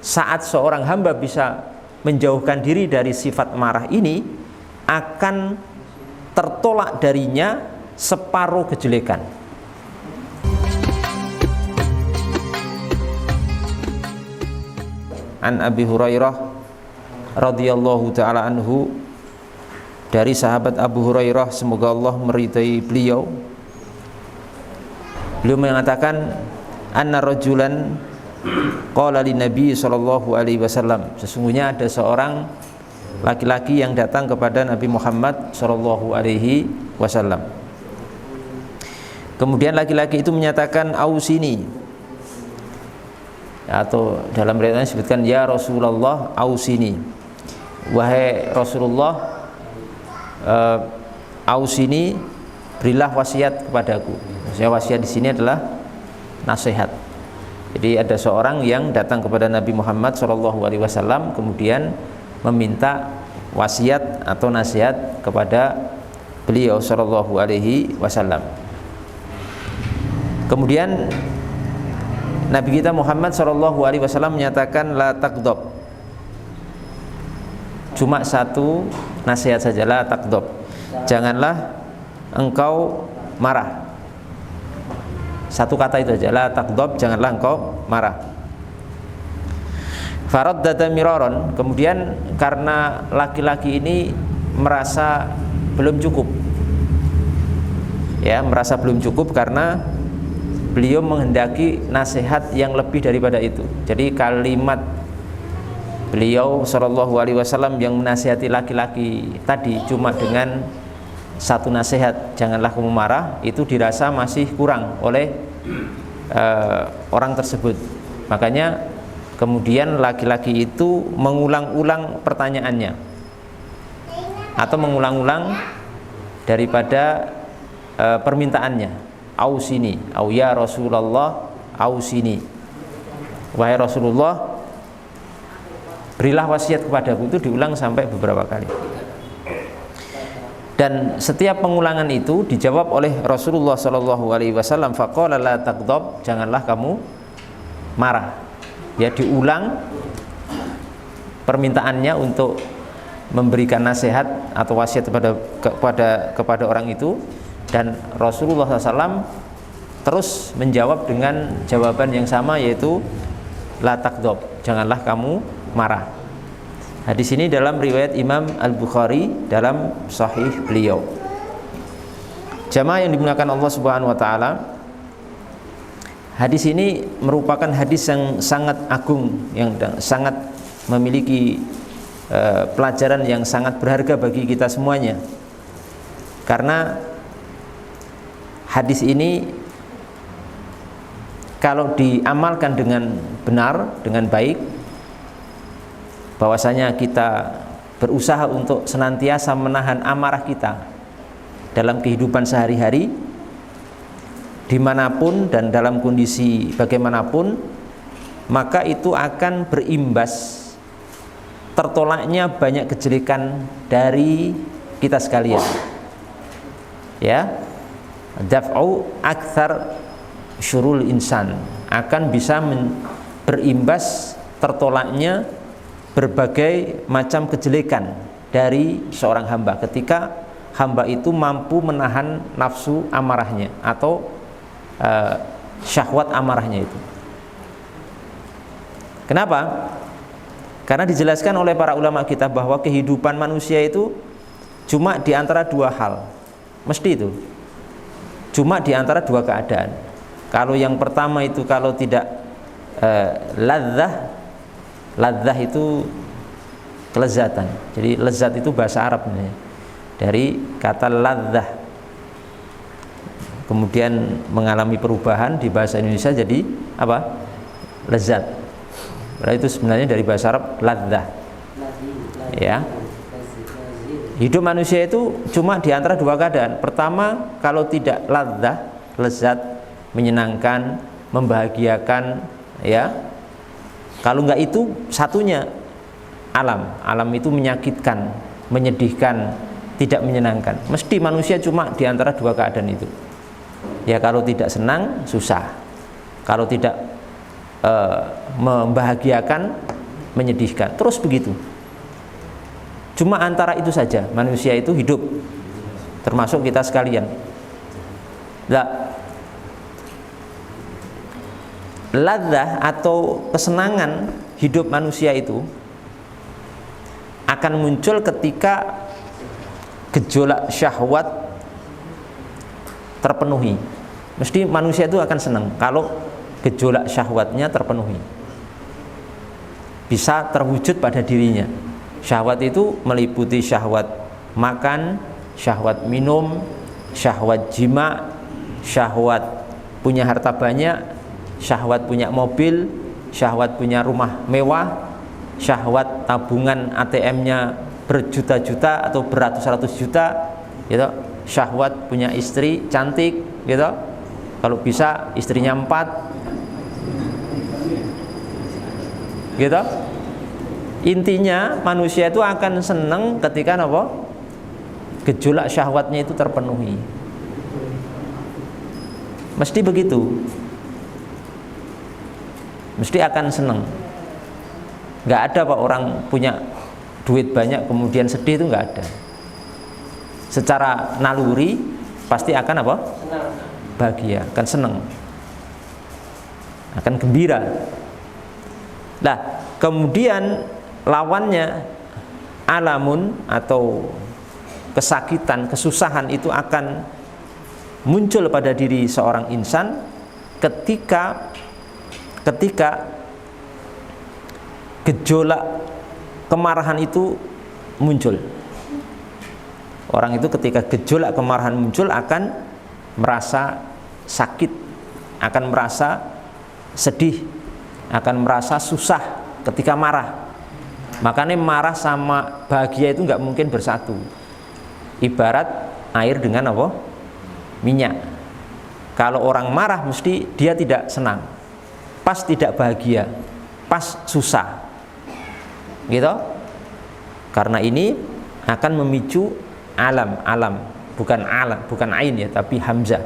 saat seorang hamba bisa menjauhkan diri dari sifat marah ini, akan tertolak darinya separuh kejelekan. An Abi Hurairah radhiyallahu ta'ala anhu, dari sahabat Abu Hurairah, semoga Allah meridai beliau mengatakan, anna rajulan qala lin Nabi sallallahu alaihi wasallam, sesungguhnya ada seorang laki-laki yang datang kepada Nabi Muhammad sallallahu alaihi wasallam. Kemudian laki-laki itu menyatakan, ausini, atau dalam riwayatnya disebutkan, ya Rasulullah ausini, wahai Rasulullah, ausini, berilah wasiat kepadaku. Maksudnya wasiat di sini adalah nasihat. Jadi ada seorang yang datang kepada Nabi Muhammad SAW, kemudian meminta wasiat atau nasihat kepada beliau SAW. Kemudian Nabi kita Muhammad SAW menyatakan, la taqdab, cuma satu nasihat saja, la taqdab, janganlah engkau marah. Satu kata itu saja, la taqdab, janganlah engkau marah. Faraddada miraron, kemudian karena laki-laki ini merasa belum cukup, ya, merasa belum cukup karena beliau menghendaki nasihat yang lebih daripada itu. Jadi kalimat beliau sallallahu alaihi wasallam yang menasihati laki-laki tadi cuma dengan satu nasihat, janganlah kamu marah, itu dirasa masih kurang oleh orang tersebut. Makanya kemudian laki-laki itu mengulang-ulang pertanyaannya, atau mengulang-ulang daripada permintaannya, ausini, au ya Rasulullah ausini, wahai Rasulullah berilah wasiat kepadaku, itu diulang sampai beberapa kali. Dan setiap pengulangan itu dijawab oleh Rasulullah SAW, faqala la taqdab, janganlah kamu marah. Ya, diulang permintaannya untuk memberikan nasihat atau wasiat kepada orang itu, dan Rasulullah SAW terus menjawab dengan jawaban yang sama, yaitu la taqdab, janganlah kamu marah. Hadis ini dalam riwayat Imam Al-Bukhari dalam sahih beliau. Jamaah yang dimuliakan Allah Subhanahu wa taala, hadis ini merupakan hadis yang sangat agung, yang sangat memiliki pelajaran yang sangat berharga bagi kita semuanya. Karena hadis ini kalau diamalkan dengan benar, dengan baik, bahwasanya kita berusaha untuk senantiasa menahan amarah kita dalam kehidupan sehari-hari, dimanapun dan dalam kondisi bagaimanapun, maka itu akan berimbas tertolaknya banyak kejelekan dari kita sekalian. Ya, daf'u akthar syurul insan, akan bisa berimbas tertolaknya berbagai macam kejelekan dari seorang hamba ketika hamba itu mampu menahan nafsu amarahnya atau syahwat amarahnya itu. Kenapa? Karena dijelaskan oleh para ulama kita bahwa kehidupan manusia itu cuma di antara dua hal, mesti itu cuma di antara dua keadaan. Kalau yang pertama itu kalau tidak ladzah itu kelezatan. Jadi lezat itu bahasa Arab nih, dari kata ladzah, kemudian mengalami perubahan di bahasa Indonesia jadi apa? Lezat. Berarti itu sebenarnya dari bahasa Arab ladzah. Ya. Hidup manusia itu cuma di antara dua keadaan. Pertama, kalau tidak ladzah, lezat, menyenangkan, membahagiakan, ya. Kalau enggak itu satunya alam itu menyakitkan, menyedihkan, tidak menyenangkan. Mesti manusia cuma di antara dua keadaan itu. Ya, kalau tidak senang susah, kalau tidak membahagiakan menyedihkan, terus begitu. Cuma antara itu saja manusia itu hidup, termasuk kita sekalian. Ladzah atau kesenangan hidup manusia itu akan muncul ketika gejolak syahwat terpenuhi. Mesti manusia itu akan senang kalau gejolak syahwatnya terpenuhi, bisa terwujud pada dirinya. Syahwat itu meliputi syahwat makan, syahwat minum, syahwat jima, syahwat punya harta banyak, syahwat punya mobil, syahwat punya rumah mewah, syahwat tabungan ATM-nya berjuta-juta atau beratus-ratus juta, gitu. Syahwat punya istri cantik, gitu. Kalau bisa istrinya 4, gitu. Intinya manusia itu akan senang ketika apa? Gejolak syahwatnya itu terpenuhi. Mesti begitu. Mesti akan senang. Nggak ada Pak orang punya duit banyak kemudian sedih, itu nggak ada. Secara naluri pasti akan apa? Bahagia, akan senang, akan gembira. Nah, kemudian lawannya alamun atau kesakitan, kesusahan itu akan muncul pada diri seorang insan ketika gejolak kemarahan itu muncul. Orang itu ketika gejolak kemarahan muncul akan merasa sakit, akan merasa sedih, akan merasa susah ketika marah. Makanya marah sama bahagia itu nggak mungkin bersatu. Ibarat air dengan apa? Minyak. Kalau orang marah mesti dia tidak senang, pas tidak bahagia, pas susah, gitu. Karena ini akan memicu alam, bukan ain ya, tapi hamzah.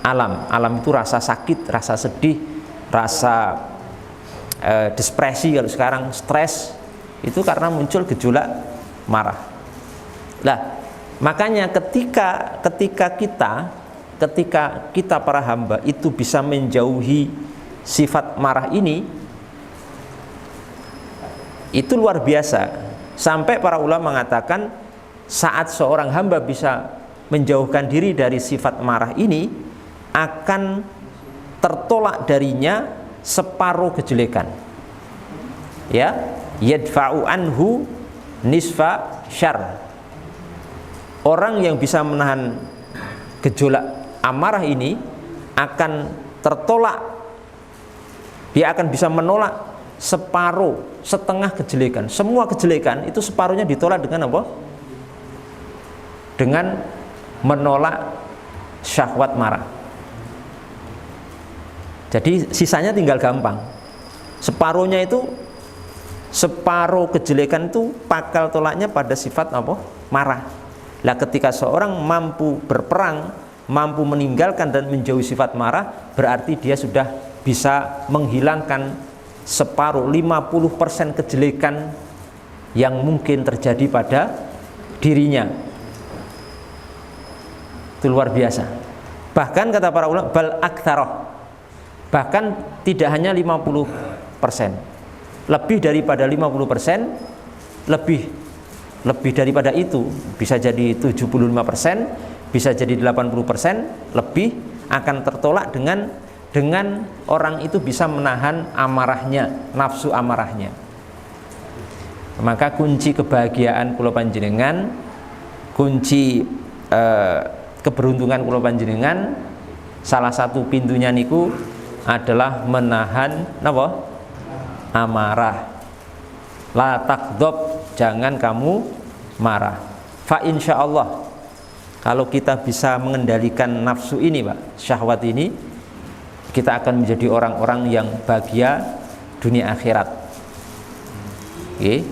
Alam itu rasa sakit, rasa sedih, rasa depresi, kalau sekarang stres, itu karena muncul gejolak marah. Nah, makanya ketika kita para hamba itu bisa menjauhi sifat marah ini, itu luar biasa. Sampai para ulama mengatakan saat seorang hamba bisa menjauhkan diri dari sifat marah ini, akan tertolak darinya separuh kejelekan. Ya, yadfa'u anhu nisfa syarr. Orang yang bisa menahan gejolak amarah ini akan tertolak, dia akan bisa menolak separuh, setengah kejelekan. Semua kejelekan itu separuhnya ditolak dengan apa? Dengan menolak syahwat marah. Jadi sisanya tinggal gampang. Separuhnya itu, separuh kejelekan itu pakal tolaknya pada sifat apa? Marah. Lah ketika seorang mampu berperang, mampu meninggalkan dan menjauhi sifat marah, berarti dia sudah bisa menghilangkan separuh, 50% kejelekan yang mungkin terjadi pada dirinya. Itu luar biasa. Bahkan kata para ulama, bal aktsaroh, bahkan tidak hanya 50%, lebih daripada 50%, lebih daripada itu, bisa jadi 75%, bisa jadi 80%, lebih akan tertolak dengan orang itu bisa menahan amarahnya, nafsu amarahnya. Maka kunci kebahagiaan kula panjenengan, kunci keberuntungan kula panjenengan, salah satu pintunya niku adalah menahan napa? Amarah. La takdob, jangan kamu marah. Fa insyaallah, kalau kita bisa mengendalikan nafsu ini, Pak, syahwat ini, kita akan menjadi orang-orang yang bahagia dunia akhirat. Oke.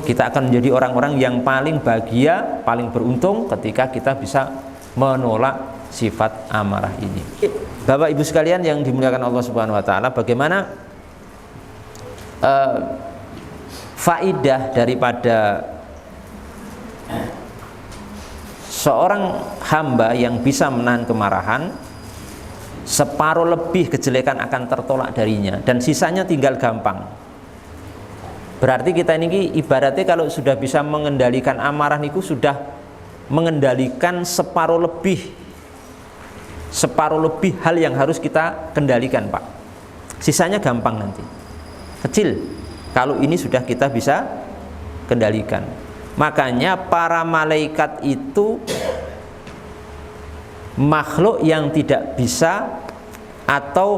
Kita akan menjadi orang-orang yang paling bahagia, paling beruntung ketika kita bisa menolak sifat amarah ini. Bapak Ibu sekalian yang dimuliakan Allah Subhanahu wa taala, bagaimana faidah daripada seorang hamba yang bisa menahan kemarahan, separuh lebih kejelekan akan tertolak darinya dan sisanya tinggal gampang. Berarti kita ini ibaratnya kalau sudah bisa mengendalikan amarah niku sudah mengendalikan separuh lebih hal yang harus kita kendalikan, Pak. Sisanya gampang nanti, kecil kalau ini sudah kita bisa kendalikan. Makanya para malaikat itu makhluk yang tidak bisa atau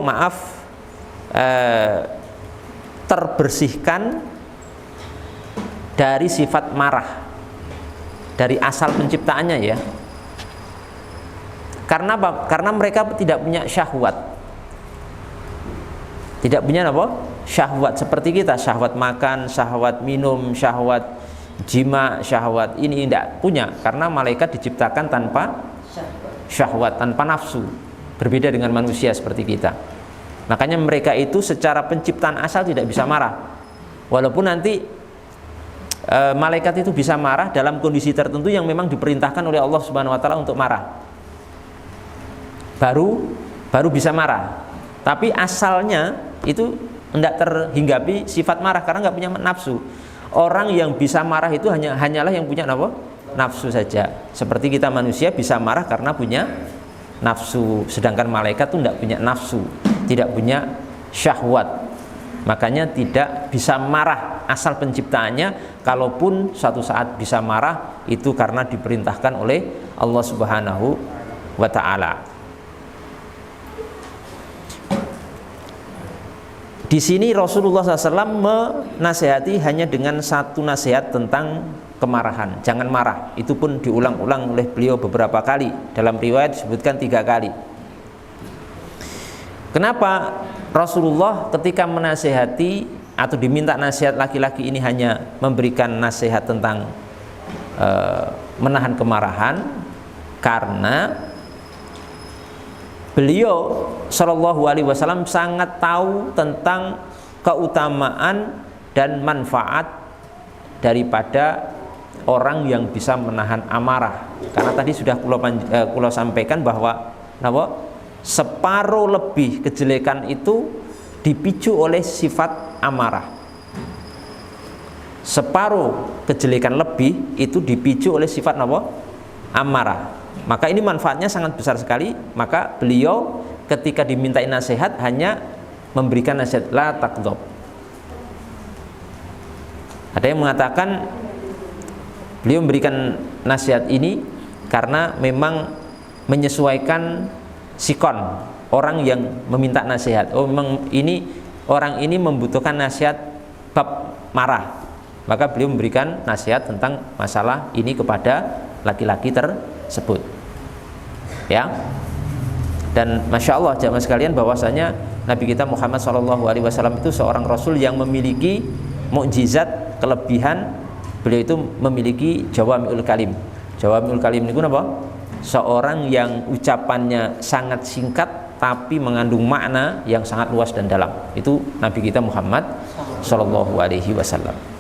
terbersihkan dari sifat marah dari asal penciptaannya ya. Karena apa? Karena mereka tidak punya syahwat. Tidak punya apa? Syahwat seperti kita, syahwat makan, syahwat minum, syahwat jima, syahwat ini tidak punya, karena malaikat diciptakan tanpa syahwat, tanpa nafsu, berbeda dengan manusia seperti kita. Makanya mereka itu secara penciptaan asal tidak bisa marah, walaupun nanti malaikat itu bisa marah dalam kondisi tertentu yang memang diperintahkan oleh Allah Subhanahu wa taala untuk marah, baru bisa marah. Tapi asalnya itu tidak terhinggapi sifat marah karena nggak punya nafsu. Orang yang bisa marah itu hanyalah yang punya apa? Nafsu saja. Seperti kita manusia bisa marah karena punya nafsu, sedangkan malaikat itu tidak punya nafsu, tidak punya syahwat. Makanya tidak bisa marah asal penciptaannya. Kalaupun suatu saat bisa marah, itu karena diperintahkan oleh Allah Subhanahu wa ta'ala. Di sini Rasulullah SAW menasihati hanya dengan satu nasihat tentang kemarahan, jangan marah. Itu pun diulang-ulang oleh beliau beberapa kali. Dalam riwayat disebutkan 3 kali. Kenapa Rasulullah ketika menasihati atau diminta nasihat laki-laki ini hanya memberikan nasihat tentang menahan kemarahan? Karena beliau Shallallahu Alaihi Wasallam sangat tahu tentang keutamaan dan manfaat daripada orang yang bisa menahan amarah. Karena tadi sudah kula sampaikan bahwa separuh lebih kejelekan itu dipicu oleh sifat amarah. Separuh kejelekan lebih itu dipicu oleh sifat amarah. Maka ini manfaatnya sangat besar sekali. Maka beliau ketika dimintai nasihat hanya memberikan nasihat la taqdhab. Ada yang mengatakan beliau memberikan nasihat ini karena memang menyesuaikan sikon orang yang meminta nasihat. Oh, memang ini orang ini membutuhkan nasihat bab marah. Maka beliau memberikan nasihat tentang masalah ini kepada laki-laki tersebut. Ya. Dan masya Allah jamaah sekalian, bahwasanya Nabi kita Muhammad SAW itu seorang Rasul yang memiliki mukjizat, kelebihan. Beliau itu memiliki jawami'ul kalim. Jawami'ul kalim itu apa? Seorang yang ucapannya sangat singkat tapi mengandung makna yang sangat luas dan dalam. Itu Nabi kita Muhammad SAW.